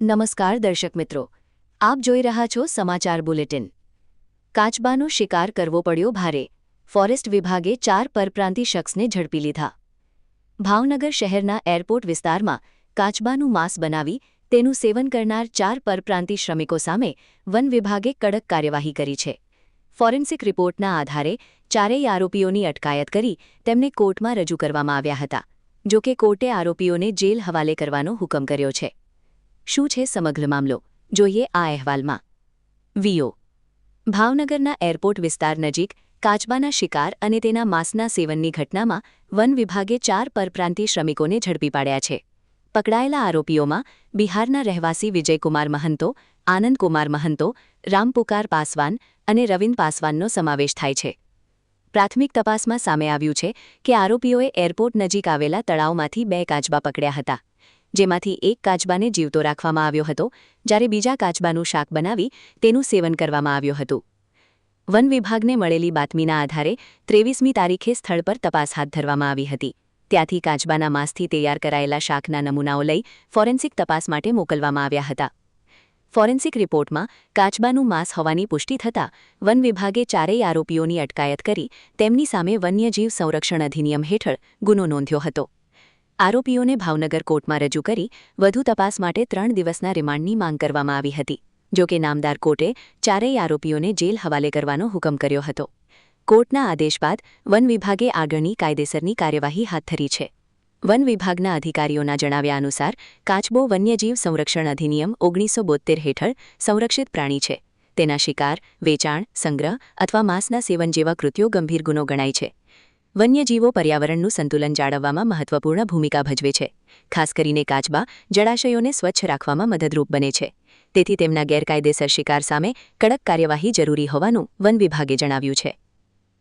નમસ્કાર દર્શક મિત્રો, આપ જોઈ રહ્યા છો સમાચાર બુલેટિન। કાચબાનો શિકાર કરવો પડ્યો ભારે, ફોરેસ્ટ વિભાગે 4 પરપ્રાંતિ શખ્સને ઝડપી લીધા। ભાવનગર શહેરના એરપોર્ટ વિસ્તારમાં કાચબાનું માંસ બનાવી તેનું સેવન કરનાર 4 પરપ્રાંતિ શ્રમિકો સામે વન વિભાગે કડક કાર્યવાહી કરી છે। ફોરેન્સિક રિપોર્ટના આધારે ચારેય આરોપીઓની અટકાયત કરી તેમને કોર્ટમાં રજૂ કરવામાં આવ્યા હતા। જો કે કોર્ટે આરોપીઓને જેલ હવાલે કરવાનો હુકમ કર્યો છે। શું છે સમગ્ર મામલો, જોઈએ આ અહેવાલમાં। વીઓ ભાવનગરના એરપોર્ટ વિસ્તાર નજીક કાચબાના શિકાર અને તેના માંસના સેવનની ઘટનામાં વન વિભાગે 4 પરપ્રાંતિ શ્રમિકોને ઝડપી પાડ્યા છે। પકડાયેલા આરોપીઓમાં બિહારના રહેવાસી વિજયકુમાર મહંતો, આનંદકુમાર મહંતો, રામપુકાર પાસવાન અને રવિન્દ પાસવાનનો સમાવેશ થાય છે। પ્રાથમિક તપાસમાં સામે આવ્યું છે કે આરોપીઓએ એરપોર્ટ નજીક આવેલા તળાવમાંથી 2 કાચબા પકડ્યા હતા, જેમાંથી એક કાચબાને જીવતો રાખવામાં આવ્યો હતો, જ્યારે બીજા કાચબાનું શાક બનાવી તેનું સેવન કરવામાં આવ્યું હતું। વન વિભાગને મળેલી બાતમીના આધારે 23મી તારીખે સ્થળ પર તપાસ હાથ ધરવામાં આવી હતી। ત્યાંથી કાચબાના માંસથી તૈયાર કરાયેલા શાકના નમૂનાઓ લઈ ફોરેન્સિક તપાસ માટે મોકલવામાં આવ્યા હતા। ફોરેન્સિક રિપોર્ટમાં કાચબાનું માંસ હોવાની પુષ્ટિ થતાં વન વિભાગે ચારેય આરોપીઓની અટકાયત કરી તેમની સામે વન્યજીવ સંરક્ષણ અધિનિયમ હેઠળ ગુનો નોંધ્યો હતો। આરોપીઓને ભાવનગર કોર્ટમાં રજૂ કરી વધુ તપાસ માટે 3 દિવસના રિમાન્ડની માંગ કરવામાં આવી હતી। જો કે નામદાર કોર્ટે ચારેય આરોપીઓને જેલ હવાલે કરવાનો હુકમ કર્યો હતો। કોર્ટના આદેશ બાદ વન વિભાગે આગળની કાયદેસરની કાર્યવાહી હાથ ધરી છે। વન વિભાગના અધિકારીઓના જણાવ્યા અનુસાર કાચબો વન્યજીવ સંરક્ષણ અધિનિયમ 1972 હેઠળ સંરક્ષિત પ્રાણી છે। તેના શિકાર, વેચાણ, સંગ્રહ અથવા માંસના સેવન જેવા કૃત્યો ગંભીર ગુનો ગણાય છે। વન્યજીવો પર્યાવરણનું સંતુલન જાળવવામાં મહત્વપૂર્ણ ભૂમિકા ભજવે છે। ખાસ કરીને કાચબા જળાશયોને સ્વચ્છ રાખવામાં મદદરૂપ બને છે। તેથી તેમના ગેરકાયદેસર શિકાર સામે કડક કાર્યવાહી જરૂરી હોવાનું વન વિભાગે જણાવ્યું છે।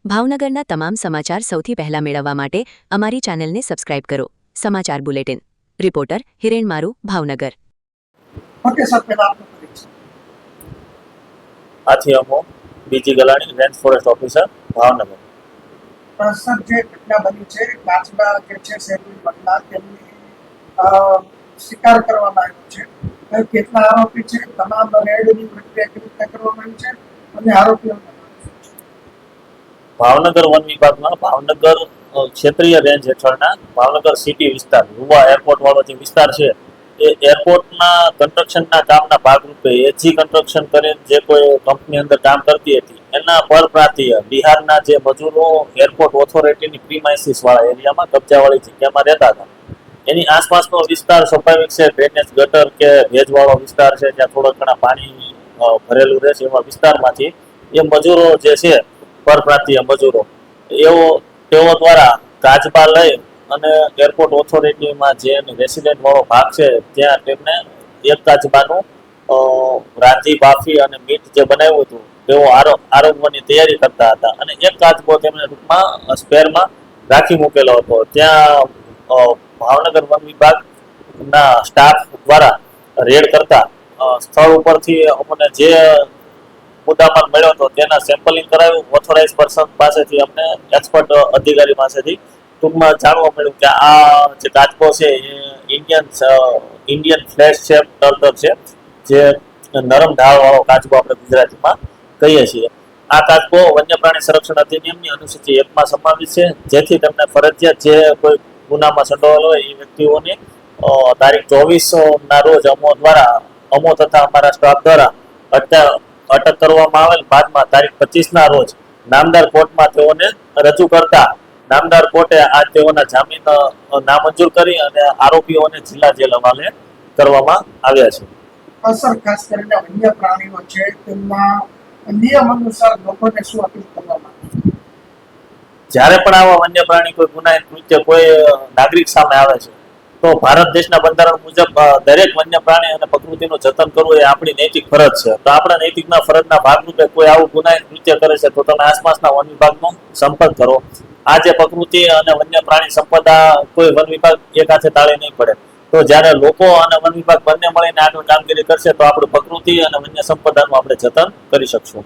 ભાવનગરના તમામ સમાચાર સૌથી પહેલા મેળવવા માટે અમારી ચેનલને સબસ્ક્રાઇબ કરો। સમાચાર બુલેટિન, રિપોર્ટર હિરેન મારુ, ભાવનગર। ઓકે સર, પહેલા આપનો પરિચય। આથી અમો બીજી Galani, range forest officer, Bhavnagar. Sir, જે ઘટના બની છે કાચબા જે છે શેરવી બદલા તેમની શિકાર કરવામાં આવ્યો છે, કેટલા આરોપી છે, તમામ રેડની પ્રક્રિયા કેવી રીતે કરવામાં આવી છે અને આરોપીઓના ભાવનગર વન વિભાગમાં ભાવનગર ક્ષેત્રીય રેન્જ હેઠળના ભાવનગર સિટી વિસ્તાર, યુવા એરપોર્ટ વાળો જે વિસ્તાર છે એ એરપોર્ટના કન્સ્ટ્રક્શનના કામના ભાગરૂપે એજી કન્સ્ટ્રક્શન કરીને જે કોઈ કંપની અંદર કામ કરતી હતી એના પરપ્રાંતીય બિહારના જે મજૂરો એરપોર્ટ ઓથોરિટીની પ્રીમાઇસીસ વાળા એરિયામાં કબજાવાળી જગ્યામાં રહેતા હતા। એની આસપાસનો વિસ્તાર સ્વાભાવિક છે ડ્રેનેજ ગટર કે ભેજવાળો વિસ્તાર છે, જ્યાં થોડા ઘણા પાણી ભરેલું રહે છે, એવા વિસ્તારમાંથી એ મજૂરો જે છે પરપ્રાંતીય મજૂરો તેઓ દ્વારા કાચબા લઈ અને એરપોર્ટ ઓથોરિટીમાં જે રેસિડેન્ટ વાળો ભાગ છે ત્યાં તેમને એક કાચબાનું રાંધી બાફી અને મીટ જે બનાવ્યું હતું તેઓ આરોગવાની તૈયારી કરતા હતા અને એક કાચબો તેમને ટૂંકમાં સ્પેરમાં રાખી મૂકેલો હતો। ત્યાં ભાવનગર વન વિભાગના સ્ટાફ દ્વારા રેડ કરતા સ્થળ ઉપરથી અમને જે મુદ્દામાલ મળ્યો હતો તેના સેમ્પલિંગ કરાવ્યું। ઓથોરાઇઝ પર્સન પાસેથી અમને એક્સપર્ટ અધિકારી પાસેથી ટૂંકમાં જાણવા મળ્યું કે આ જે કાચબો છે એ ઇન્ડિયન ફ્લેશ શેપ ટર્ટર છે, જે નરમ ઢાળ વાળો કાચબો આપણે ગુજરાતીમાં કહીએ છીએ। આ કાચબો વન્ય પ્રાણી સંરક્ષણ અધિનિયમની અનુસૂચિ 1માં સમાવિત છે, જેથી તેમને ફરજિયાત જે કોઈ ગુનામાં સંડોવાયેલ હોય એ વ્યક્તિઓની તારીખ 24ના રોજ અમો તથા અમારા સ્ટાફ દ્વારા અટક કરવામાં આવેલ। બાદમાં તારીખ 25ના રોજ નામદાર કોર્ટમાં તેઓને રજૂ કરતા નામદાર કોર્ટે આ તેઓના જામીન નામંજૂર કરી અને આરોપીઓને જિલ્લા જેલ હવાલે કરવામાં આવ્યા છે। સર, ખાસ કરીને વન્ય પ્રાણીઓ છે તેમના નિયમ અનુસાર લોકોને શું અપીલ કરવામાં આવે? જ્યારે પણ આવા વન્ય પ્રાણી કોઈ ગુનાહિત કૃત્ય કોઈ નાગરિક સામે આવે છે તો ભારત દેશના બંધારણ મુજબ દરેક વન્ય પ્રાણી અને પ્રકૃતિનું જતન કરવું એ આપણી નૈતિક ફરજ છે। તો આપણા નૈતિકના ફરજના ભાગરૂપે કોઈ આવું ગુનાહિત કૃત્ય કરે છે તો તમે આસપાસના વન વિભાગનો સંપર્ક કરો। આ જે પ્રકૃતિ અને વન્ય પ્રાણી સંપદા કોઈ વન વિભાગ એક હાથે તાળી નહીં પડે। તો જ્યારે લોકો અને વન વિભાગ બંને મળીને આગળ કામગીરી કરશે તો આપણું પ્રકૃતિ અને વન્ય સંપદાનું આપણે જતન કરી શકશું।